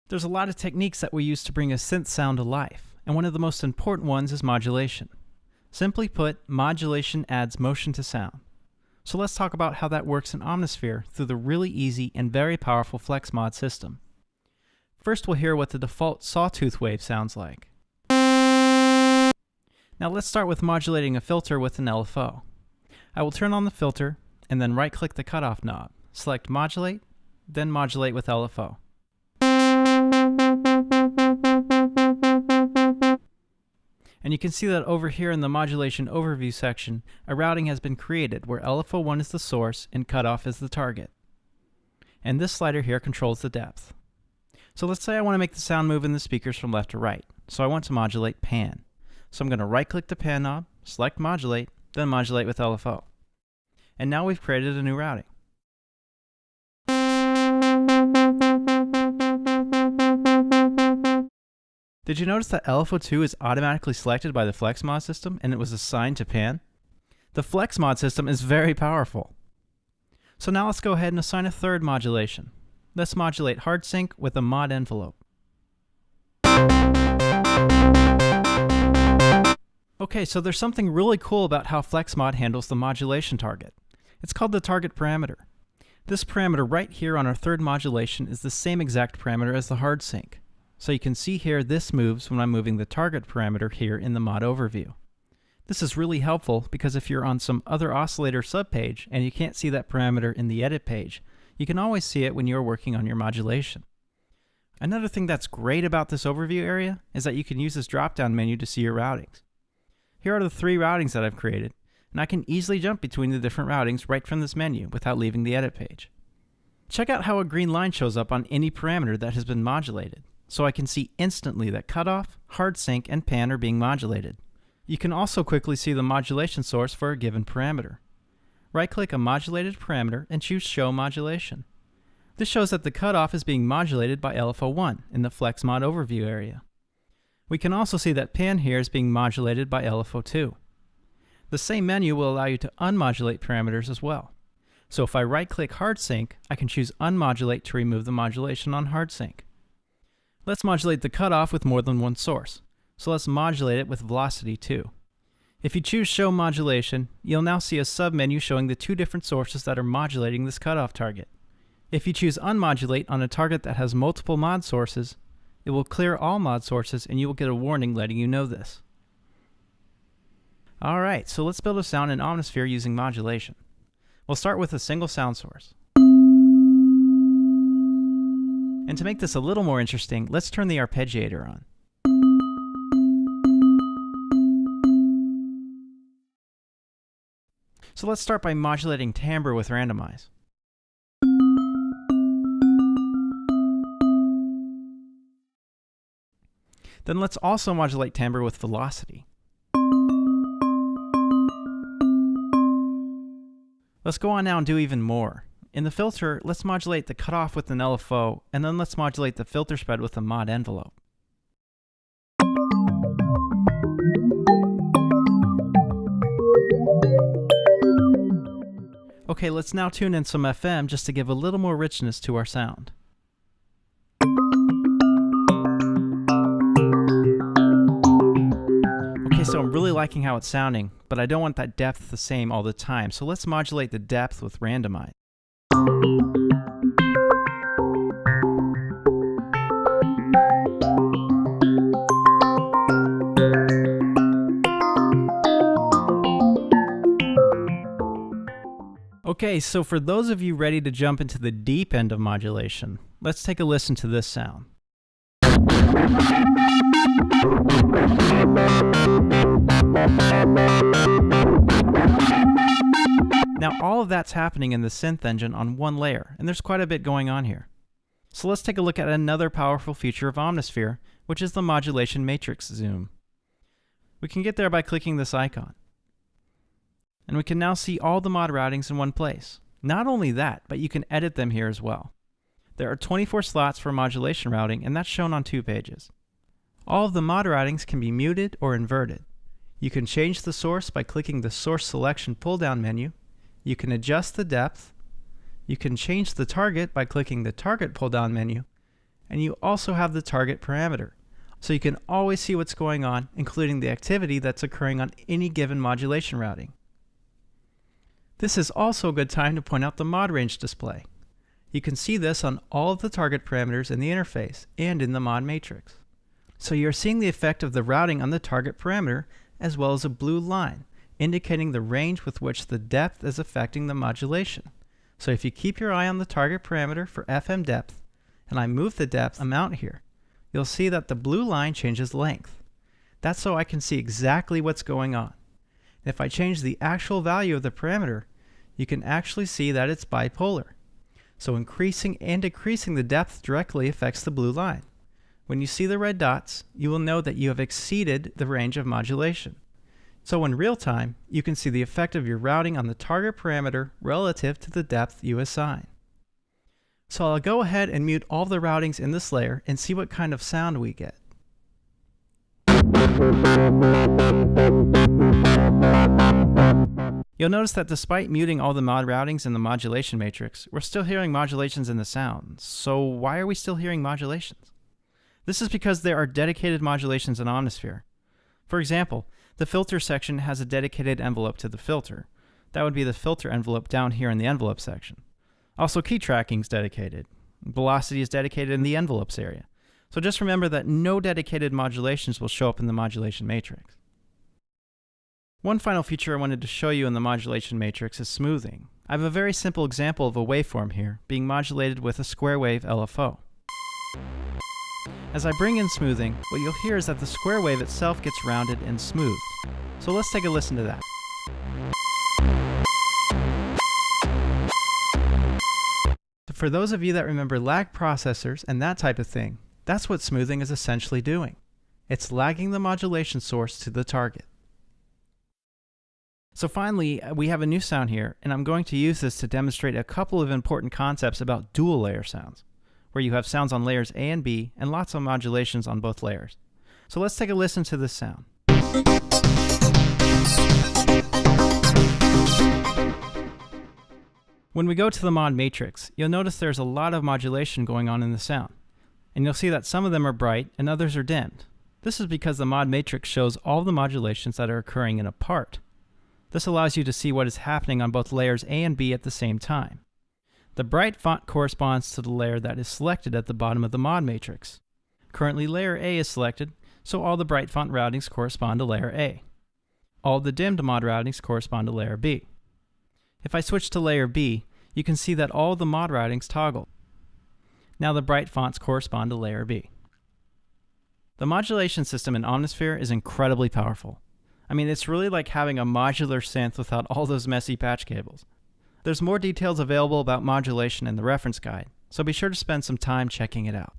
There's a lot of techniques that we use to bring a synth sound to life, and one of the most important ones is modulation. Simply put, modulation adds motion to sound. So let's talk about how that works in Omnisphere through the really easy and very powerful FlexMod system. First, we'll hear what the default sawtooth wave sounds like. Now let's start with modulating a filter with an LFO. I will turn on the filter and then right-click the cutoff knob, select Modulate, then Modulate with LFO. And you can see that over here in the Modulation Overview section, a routing has been created where LFO1 is the source and cutoff is the target. And this slider here controls the depth. So let's say I want to make the sound move in the speakers from left to right, so I want to modulate pan. So I'm going to right-click the pan knob, select Modulate, then Modulate with LFO. And now we've created a new routing. Did you notice that LFO2 is automatically selected by the FlexMod system and it was assigned to pan? The FlexMod system is very powerful. So now let's go ahead and assign a third modulation. Let's modulate hard sync with a mod envelope. Okay, so there's something really cool about how FlexMod handles the modulation target. It's called the target parameter. This parameter right here on our third modulation is the same exact parameter as the hard sync. So you can see here this moves when I'm moving the target parameter here in the mod overview. This is really helpful because if you're on some other oscillator subpage and you can't see that parameter in the edit page, you can always see it when you're working on your modulation. Another thing that's great about this overview area is that you can use this drop-down menu to see your routings. Here are the 3 routings that I've created, and I can easily jump between the different routings right from this menu without leaving the edit page. Check out how a green line shows up on any parameter that has been modulated, so I can see instantly that cutoff, hard sync, and pan are being modulated. You can also quickly see the modulation source for a given parameter. Right-click a modulated parameter and choose Show Modulation. This shows that the cutoff is being modulated by LFO1 in the FlexMod overview area. We can also see that pan here is being modulated by LFO2. The same menu will allow you to unmodulate parameters as well. So if I right-click hard sync, I can choose Unmodulate to remove the modulation on hard sync. Let's modulate the cutoff with more than one source. So let's modulate it with velocity too. If you choose Show Modulation, you'll now see a submenu showing the 2 different sources that are modulating this cutoff target. If you choose Unmodulate on a target that has multiple mod sources, it will clear all mod sources and you will get a warning letting you know this. Alright, so let's build a sound in Omnisphere using modulation. We'll start with a single sound source. And to make this a little more interesting, let's turn the arpeggiator on. So let's start by modulating timbre with randomize. Then let's also modulate timbre with velocity. Let's go on now and do even more. In the filter, let's modulate the cutoff with an LFO, and then let's modulate the filter spread with a mod envelope. Okay, let's now tune in some FM just to give a little more richness to our sound. Okay, so I'm really liking how it's sounding, but I don't want that depth the same all the time, so let's modulate the depth with randomize. Okay, so for those of you ready to jump into the deep end of modulation, let's take a listen to this sound. Now all of that's happening in the synth engine on one layer, and there's quite a bit going on here. So let's take a look at another powerful feature of Omnisphere, which is the modulation matrix zoom. We can get there by clicking this icon. And we can now see all the mod routings in one place. Not only that, but you can edit them here as well. There are 24 slots for modulation routing, and that's shown on 2 pages. All of the mod routings can be muted or inverted. You can change the source by clicking the Source Selection pull-down menu. You can adjust the depth. You can change the target by clicking the Target pull-down menu. And you also have the target parameter, so you can always see what's going on, including the activity that's occurring on any given modulation routing. This is also a good time to point out the mod range display. You can see this on all of the target parameters in the interface and in the mod matrix. So you're seeing the effect of the routing on the target parameter as well as a blue line, indicating the range with which the depth is affecting the modulation. So if you keep your eye on the target parameter for FM depth, and I move the depth amount here, you'll see that the blue line changes length. That's so I can see exactly what's going on. If I change the actual value of the parameter, you can actually see that it's bipolar. So increasing and decreasing the depth directly affects the blue line. When you see the red dots, you will know that you have exceeded the range of modulation. So in real time, you can see the effect of your routing on the target parameter relative to the depth you assign. So I'll go ahead and mute all the routings in this layer and see what kind of sound we get. You'll notice that despite muting all the mod routings in the modulation matrix, we're still hearing modulations in the sound. So why are we still hearing modulations? This is because there are dedicated modulations in Omnisphere. For example, the filter section has a dedicated envelope to the filter. That would be the filter envelope down here in the envelope section. Also, key tracking is dedicated. Velocity is dedicated in the envelopes area. So just remember that no dedicated modulations will show up in the modulation matrix. One final feature I wanted to show you in the modulation matrix is smoothing. I have a very simple example of a waveform here being modulated with a square wave LFO. As I bring in smoothing, what you'll hear is that the square wave itself gets rounded and smoothed. So let's take a listen to that. For those of you that remember lag processors and that type of thing, that's what smoothing is essentially doing. It's lagging the modulation source to the target. So finally, we have a new sound here, and I'm going to use this to demonstrate a couple of important concepts about dual layer sounds, where you have sounds on layers A and B and lots of modulations on both layers. So let's take a listen to this sound. When we go to the mod matrix, you'll notice there's a lot of modulation going on in the sound. And you'll see that some of them are bright and others are dimmed. This is because the mod matrix shows all the modulations that are occurring in a part. This allows you to see what is happening on both layers A and B at the same time. The bright font corresponds to the layer that is selected at the bottom of the mod matrix. Currently layer A is selected, so all the bright font routings correspond to layer A. All the dimmed mod routings correspond to layer B. If I switch to layer B, you can see that all the mod routings toggle. Now the bright fonts correspond to layer B. The modulation system in Omnisphere is incredibly powerful. I mean, it's really like having a modular synth without all those messy patch cables. There's more details available about modulation in the reference guide, so be sure to spend some time checking it out.